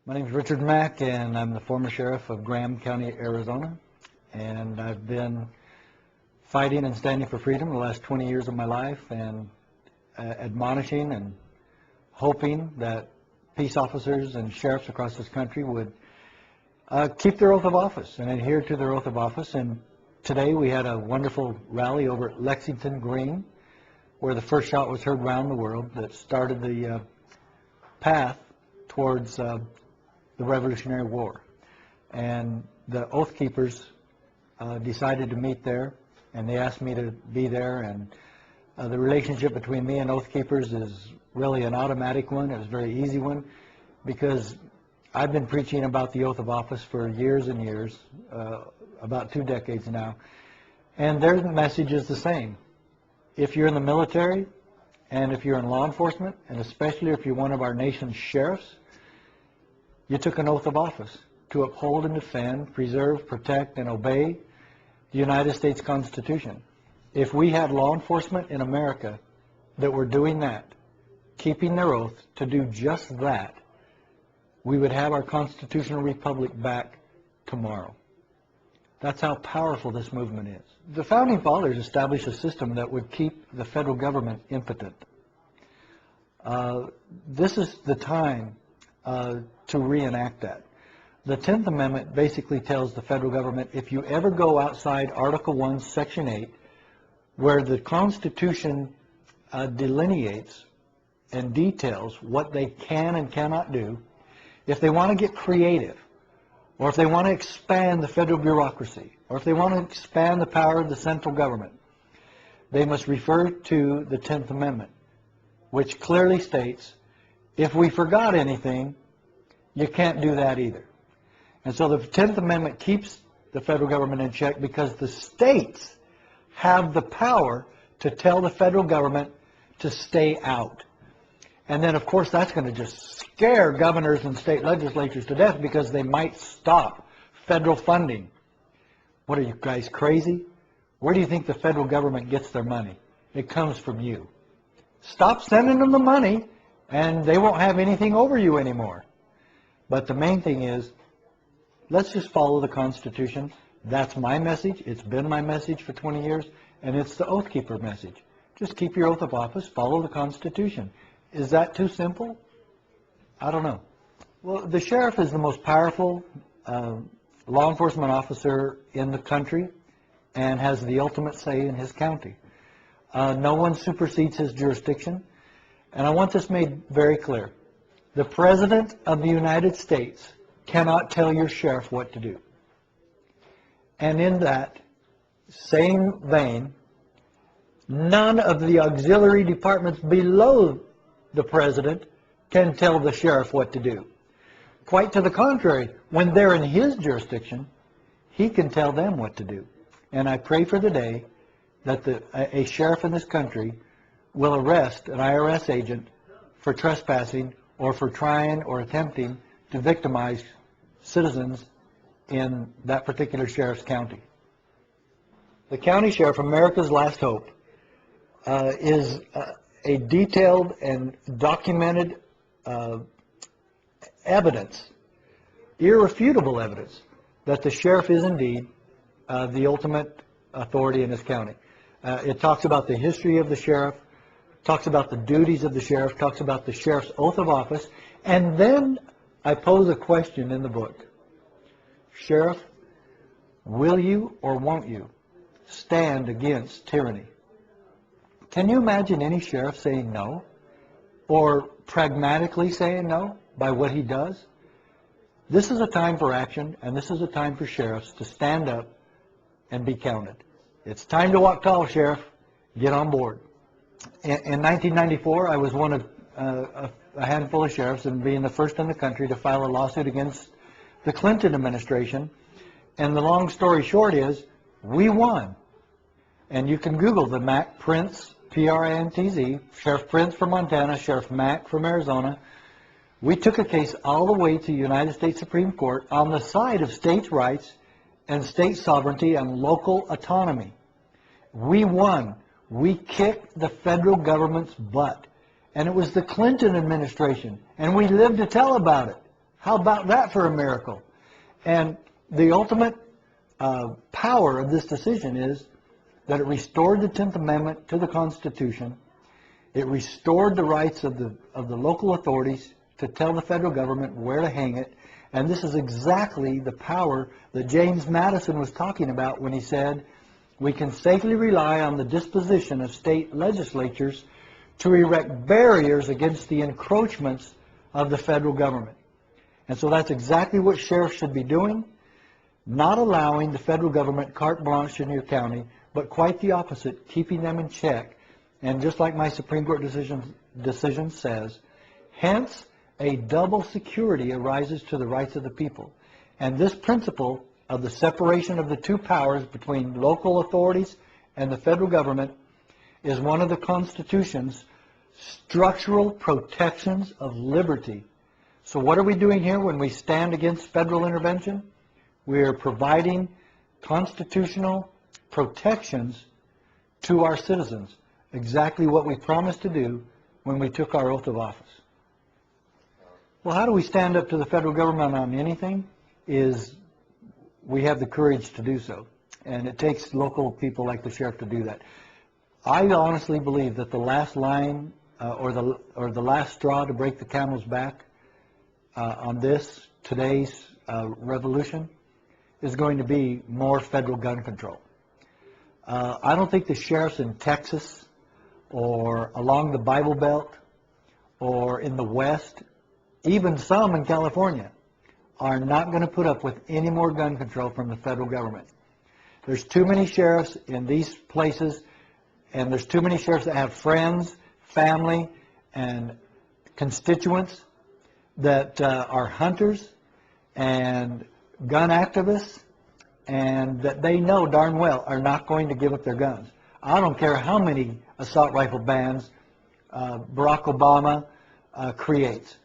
My name is Richard Mack, and I'm the former sheriff of Graham County, Arizona. And I've been fighting and standing for freedom the last 20 years of my life, and admonishing and hoping that peace officers and sheriffs across this country would keep their oath of office and adhere to their oath of office. And today we had a wonderful rally over at Lexington Green, where the first shot was heard around the world that started the path towards the Revolutionary War. And the Oath Keepers decided to meet there, and they asked me to be there. And the relationship between me and Oath Keepers is really an automatic one. It was a very easy one, because I've been preaching about the oath of office for years and years, about 2 decades now, and their message is the same. If you're in the military, and if you're in law enforcement, and especially if you're one of our nation's sheriffs, you took an oath of office to uphold and defend, preserve, protect, and obey the United States Constitution. If we had law enforcement in America that were doing that, keeping their oath to do just that, we would have our constitutional republic back tomorrow. That's how powerful this movement is. The Founding Fathers established a system that would keep the federal government impotent. This is the time to reenact that. The 10th Amendment basically tells the federal government, if you ever go outside Article 1, Section 8, where the Constitution delineates and details what they can and cannot do, if they want to get creative, or if they want to expand the federal bureaucracy, or if they want to expand the power of the central government, they must refer to the 10th Amendment, which clearly states, if we forgot anything, you can't do that either. And so the 10th Amendment keeps the federal government in check, because the states have the power to tell the federal government to stay out. And then, of course, that's going to just scare governors and state legislatures to death, because they might stop federal funding. What are you guys, crazy? Where do you think the federal government gets their money? It comes from you. Stop sending them the money, and they won't have anything over you anymore. But the main thing is, let's just follow the Constitution. That's my message. It's been my message for 20 years, and it's the Oath Keeper message. Just keep your oath of office, follow the Constitution. Is that too simple? I don't know. Well, the sheriff is the most powerful law enforcement officer in the country, and has the ultimate say in his county. No one supersedes his jurisdiction. And I want this made very clear. The President of the United States cannot tell your sheriff what to do. And in that same vein, none of the auxiliary departments below the President can tell the sheriff what to do. Quite to the contrary, when they're in his jurisdiction, he can tell them what to do. And I pray for the day that a sheriff in this country will arrest an IRS agent for trespassing, or for trying or attempting to victimize citizens in that particular sheriff's county. The county sheriff, America's last hope, is a detailed and documented evidence, irrefutable evidence, that the sheriff is indeed the ultimate authority in his county. It talks about the history of the sheriff, talks about the duties of the sheriff, talks about the sheriff's oath of office, and then I pose a question in the book. Sheriff, will you or won't you stand against tyranny? Can you imagine any sheriff saying no, or pragmatically saying no by what he does? This is a time for action, and this is a time for sheriffs to stand up and be counted. It's time to walk tall, Sheriff. Get on board. In 1994, I was one of a handful of sheriffs, and being the first in the country to file a lawsuit against the Clinton administration. And the long story short is, we won. And you can Google the Mack Prince, P-R-I-N-T-Z, Sheriff Prince from Montana, Sheriff Mack from Arizona. We took a case all the way to the United States Supreme Court on the side of states' rights and state sovereignty and local autonomy. We won. We kicked the federal government's butt. And it was the Clinton administration. And we lived to tell about it. How about that for a miracle? And the ultimate power of this decision is that it restored the 10th Amendment to the Constitution. It restored the rights of the local authorities to tell the federal government where to hang it. And this is exactly the power that James Madison was talking about when he said, we can safely rely on the disposition of state legislatures to erect barriers against the encroachments of the federal government. And so that's exactly what sheriffs should be doing, not allowing the federal government carte blanche in your county, but quite the opposite, keeping them in check. And just like my Supreme Court decision says, hence a double security arises to the rights of the people. And this principle of the separation of the two powers between local authorities and the federal government is one of the Constitution's structural protections of liberty. So what are we doing here when we stand against federal intervention? We are providing constitutional protections to our citizens, exactly what we promised to do when we took our oath of office. Well, how do we stand up to the federal government on anything? Is we have the courage to do so. And it takes local people like the sheriff to do that. I honestly believe that the last line or the last straw to break the camel's back on today's revolution is going to be more federal gun control. I don't think the sheriffs in Texas or along the Bible Belt or in the West, even some in California, are not going to put up with any more gun control from the federal government. There's too many sheriffs in these places, and there's too many sheriffs that have friends, family, and constituents that are hunters and gun activists, and that they know darn well are not going to give up their guns. I don't care how many assault rifle bans Barack Obama creates.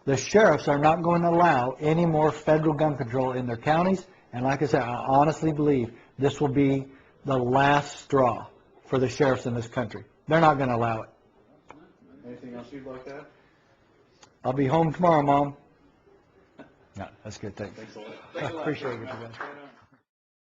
The sheriffs are not going to allow any more federal gun control in their counties, and like I said, I honestly believe this will be the last straw for the sheriffs in this country. They're not going to allow it. Anything else you'd like to add? I'll be home tomorrow, Mom. No, that's good. Thanks. Thanks a lot. I appreciate it.